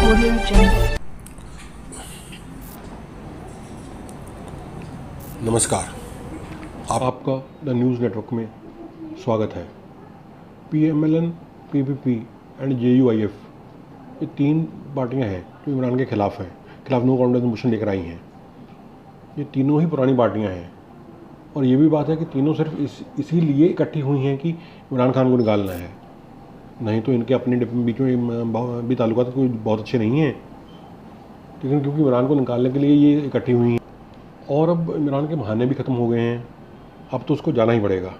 Audio Jungle. नमस्कार, आपका the news network में स्वागत है। PMLN, PPP एंड JUIF ये तीन पार्टियां हैं जो इमरान के खिलाफ नो कॉन्फिडेंस मोशन लेकर आई हैं। ये तीनों ही पुरानी पार्टियां हैं और ये भी बात है कि तीनों सिर्फ इसीलिए इकट्ठी हुई हैं कि इमरान खान को निकालना है, नहीं तो इनके अपने बीच में भी ताल्लुकात कोई बहुत अच्छे नहीं हैं, लेकिन क्योंकि इमरान को निकालने के लिए ये इकट्ठी हुई हैं और अब इमरान के बहाने भी ख़त्म हो गए हैं। अब तो उसको जाना ही पड़ेगा,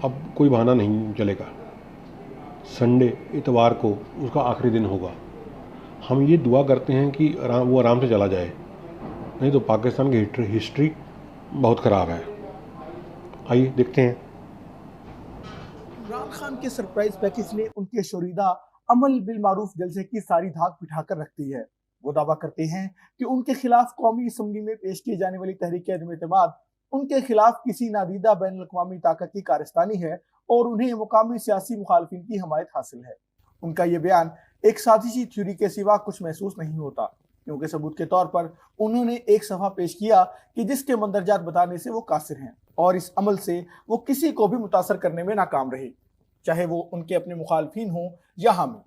अब कोई बहाना नहीं चलेगा। संडे इतवार को उसका आखिरी दिन होगा। हम ये दुआ करते हैं कि वो आराम से चला जाए, नहीं तो पाकिस्तान की हिस्ट्री बहुत ख़राब है। आइए देखते हैं। इमरान खान के सरप्राइज पैकेज ने उनके शोरीदा अमल बिल मारूफ जलसे की सारी धाक बिठाकर रख दी है। वो दावा करते हैं कि उनके खिलाफ कौमी असम्बली में पेश की जाने वाली तहरीक अदम एतमाद उनके खिलाफ किसी नादीदा बैन अल-अक़वामी ताकत की कारस्तानी है और उन्हें मुकामी सियासी मुखालफिन की हमायत हासिल है। उनका ये बयान एक साजिशी थ्योरी के सिवा कुछ महसूस नहीं होता, क्योंकि सबूत के तौर पर उन्होंने एक सफ़ा पेश किया कि जिसके मंदरजात बताने से वो कासिर हैं और इस अमल से वो किसी को भी मुतासर करने में नाकाम रहे, चाहे वो उनके अपने मुखालफिन हों या हामी।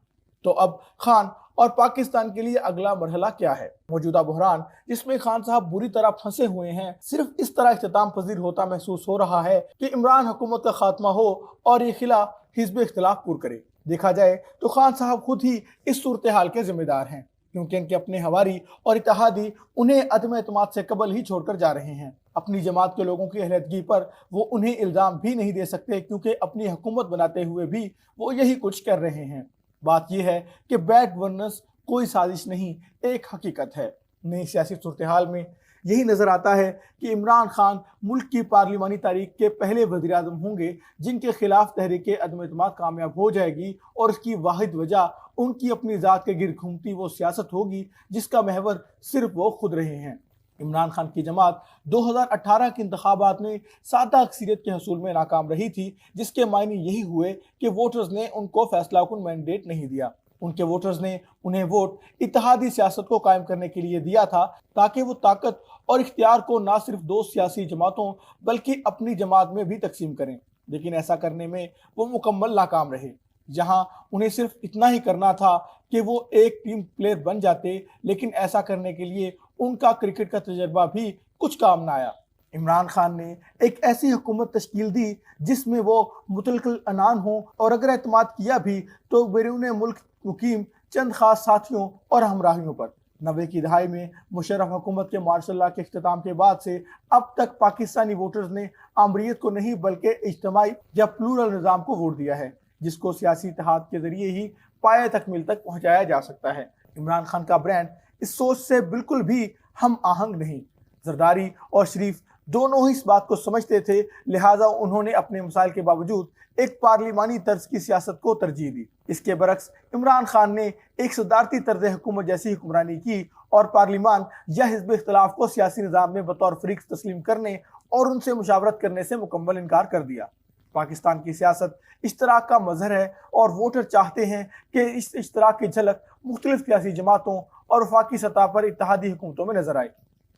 तो अब खान और पाकिस्तान के लिए अगला मरहला क्या है? मौजूदा बहरान जिसमें खान साहब बुरी तरह फंसे हुए हैं, सिर्फ इस तरह इख्तिताम पजीर होता महसूस हो रहा है कि इमरान हुकूमत का खात्मा हो और ये खिला हिज़्ब इख्तिलाफ पुर करे। देखा जाए तो खान साहब खुद ही इस सूरत हाल के जिम्मेदार हैं, क्योंकि इनके अपने हवारी और इत्तेहादी उन्हें अदम एतमाद से कबल ही छोड़कर जा रहे हैं। अपनी जमात के लोगों की अहलियतगी पर वो उन्हें इल्ज़ाम भी नहीं दे सकते, क्योंकि अपनी हुकूमत बनाते हुए भी वो यही कुछ कर रहे हैं। बात यह है कि बैड गवर्नेंस कोई साजिश नहीं, एक हकीकत है। नई सियासी सूरत हाल में यही नज़र आता है कि इमरान खान मुल्क की पार्लिमानी तारीख के पहले वज़ीर आज़म होंगे जिनके खिलाफ तहरीक अदम एतमाद कामयाब हो जाएगी, और इसकी वाहिद वजह उनकी अपनी ज़ात के गिर घूमती वो सियासत होगी जिसका महवर सिर्फ वो खुद रहे हैं। इमरान खान की जमात 2018 के इंतखाबात में सादा अक्सरियत के हसूल में नाकाम रही थी, जिसके मायने यही हुए कि वोटर्स ने उनको फैसलाकुन मैंडेट नहीं दिया। उनके वोटर्स ने उन्हें वोट इत्तेहादी सियासत को कायम करने के लिए दिया था, ताकि वो ताकत और इख्तियार को ना सिर्फ दो सियासी जमातों बल्कि अपनी जमात में भी तकसीम करें। लेकिन ऐसा करने में वो मुकम्मल नाकाम रहे। जहां उन्हें सिर्फ इतना ही करना था कि वो एक टीम प्लेयर बन जाते, लेकिन ऐसा करने के लिए उनका क्रिकेट का तजर्बा भी कुछ काम ना आया। इमरान खान ने एक ऐसी हुकूमत तश्कील दी जिसमें वो मुतलकिल अनान हो, और अगर एतमाद किया भी तो बैरून मुल्क मुकीम चंद खास साथियों और हमराहियों पर। 90 की दहाई में मुशर्रफ हुकूमत के मार्शल लॉ के इख्तिताम के बाद से अब तक पाकिस्तानी वोटर्स ने आमरीत को नहीं बल्कि इज्तिमाई या प्लूरल निज़ाम को वोट दिया है, जिसको सियासी इत्तेहाद के जरिए ही पाए तकमील तक पहुँचाया जा सकता है। इमरान खान का ब्रांड इस सोच से बिल्कुल भी हम आहंग नहीं। जरदारी और शरीफ दोनों ही इस बात को समझते थे, लिहाजा उन्होंने अपने मसाइल के बावजूद एक पार्लिमानी तर्ज की सियासत को तरजीह दी। इसके बरक्स इमरान खान ने एक सदारती तर्ज हुकूमत जैसी हुक्मरानी की और पार्लिमान या हिज़्ब इख्तिलाफ को सियासी निज़ाम में बतौर फरीक तस्लीम करने और उनसे मुशावरत करने से मुकम्मल इनकार कर दिया। पाकिस्तान की सियासत इश्तराक का मजहर है और वोटर चाहते हैं कि इस इश्तराक की झलक मुख्तलिफ सियासी जमातों और वफाकी सतह पर इत्तेहादी हुकूमतों में नजर आए।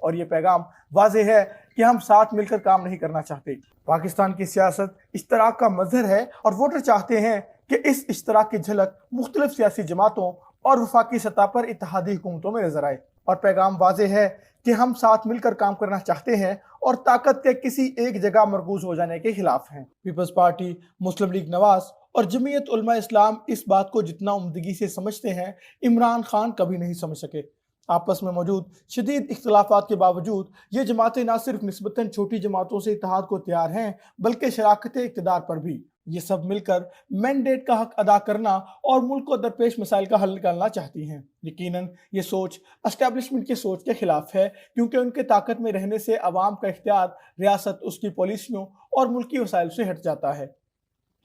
और ये पैगाम वाज़ेह है कि हम साथ मिलकर काम नहीं करना चाहते। पाकिस्तान की सियासत इश्तराक का मजहर है और वोटर चाहते हैं कि इस इश्तराक की झलक मुख्तलिफ सियासी जमातों और वफाकी सतह पर इत्तेहादी हुकूमतों में नजर आए। और पैगाम वाज़ेह है कि हम साथ मिलकर काम करना चाहते हैं और ताकत के किसी एक जगह मरकूज हो जाने के खिलाफ हैं। पीपल्स पार्टी, मुस्लिम लीग नवाज और जमीयत उलमा इस्लाम इस बात को जितना उम्दगी से समझते हैं, इमरान खान कभी नहीं समझ सके। आपस में मौजूद शदीद इख्तिलाफात के बावजूद ये जमातें ना सिर्फ निस्बतन छोटी जमातों से इत्तेहाद को तैयार हैं, बल्कि शराकत इक़्तिदार पर भी। ये सब मिलकर मैंडेट का हक अदा करना और मुल्क को दरपेश मसाइल का हल निकालना चाहती हैं। यकीनन ये सोच एस्टेब्लिशमेंट की सोच के खिलाफ है, क्योंकि उनके ताकत में रहने से अवाम का इख्तियार रियासत, उसकी पॉलिसियों और मुल्की वसाइल से हट जाता है।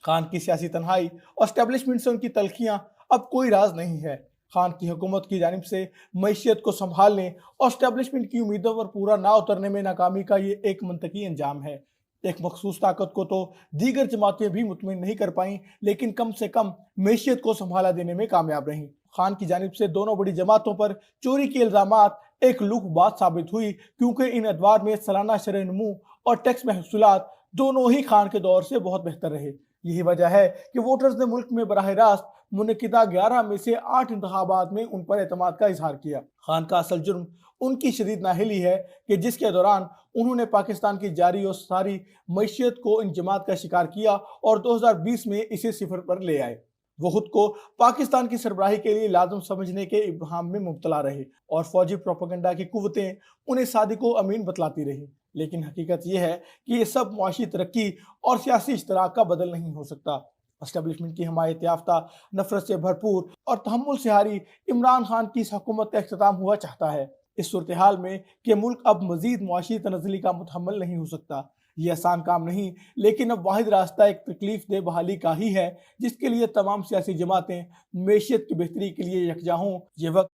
खान की सियासी तन्हाई और एस्टेब्लिशमेंट से उनकी तलखियां अब कोई राज नहीं है। खान की हुकूमत की जानिब से मईशियत को संभालने और एस्टेब्लिशमेंट की उम्मीदों पर पूरा ना उतरने में नाकामी का ये एक मंतकी अंजाम है। एक मखसूस ताकत को तो दीगर जमातें भी मुतमिन नहीं कर पाईं, लेकिन कम से कम मैशियत को संभाला देने में कामयाब रहीं। खान की जानिब से दोनों बड़ी जमातों पर चोरी के इल्जामात एक लूक बात साबित हुई, क्योंकि इन अदवार में सालाना शरह-ए-नमू और टैक्स महसूलात दोनों ही खान के दौर से बहुत बेहतर रहे। यही वजह है कि वोटर्स ने मुल्क में बराह रास्त मुनक़िदा 11 में से 8 इंतखाबात में उन पर एतमाद का इजहार किया। खान का असल जुर्म उनकी शदीद नाअहली है कि जिसके दौरान उन्होंने पाकिस्तान की जारी और सारी मईशत को इन जमात का शिकार किया और 2020 में इसे सिफर पर ले आए। वो खुद को पाकिस्तान की सरबराही के लिए लाजम समझने के इब्हाम में मुब्तला रहे और फौजी प्रोपेगेंडा की कुव्वतें उन्हें सादिको अमीन बतलाती रही। लेकिन हकीकत यह है कि ये सब मुआशी तरक्की और सियासी इश्तराक का बदल नहीं हो सकता। एस्टेब्लिशमेंट की हमायत याफ्ता, नफरत से भरपूर और तहम्मुल से हारी इमरान खान की इस हुकूमत का इख्तिताम हुआ चाहता है। इस सूरत हाल में कि मुल्क अब मजीद मुआशी तनज़्ज़ुली का मुतहम्मिल नहीं हो सकता। ये आसान काम नहीं, लेकिन अब वाहिद रास्ता एक तकलीफ दे बहाली का ही है, जिसके लिए तमाम सियासी जमातें मेशियत की बेहतरी के लिए यकजा हों। ये वक्त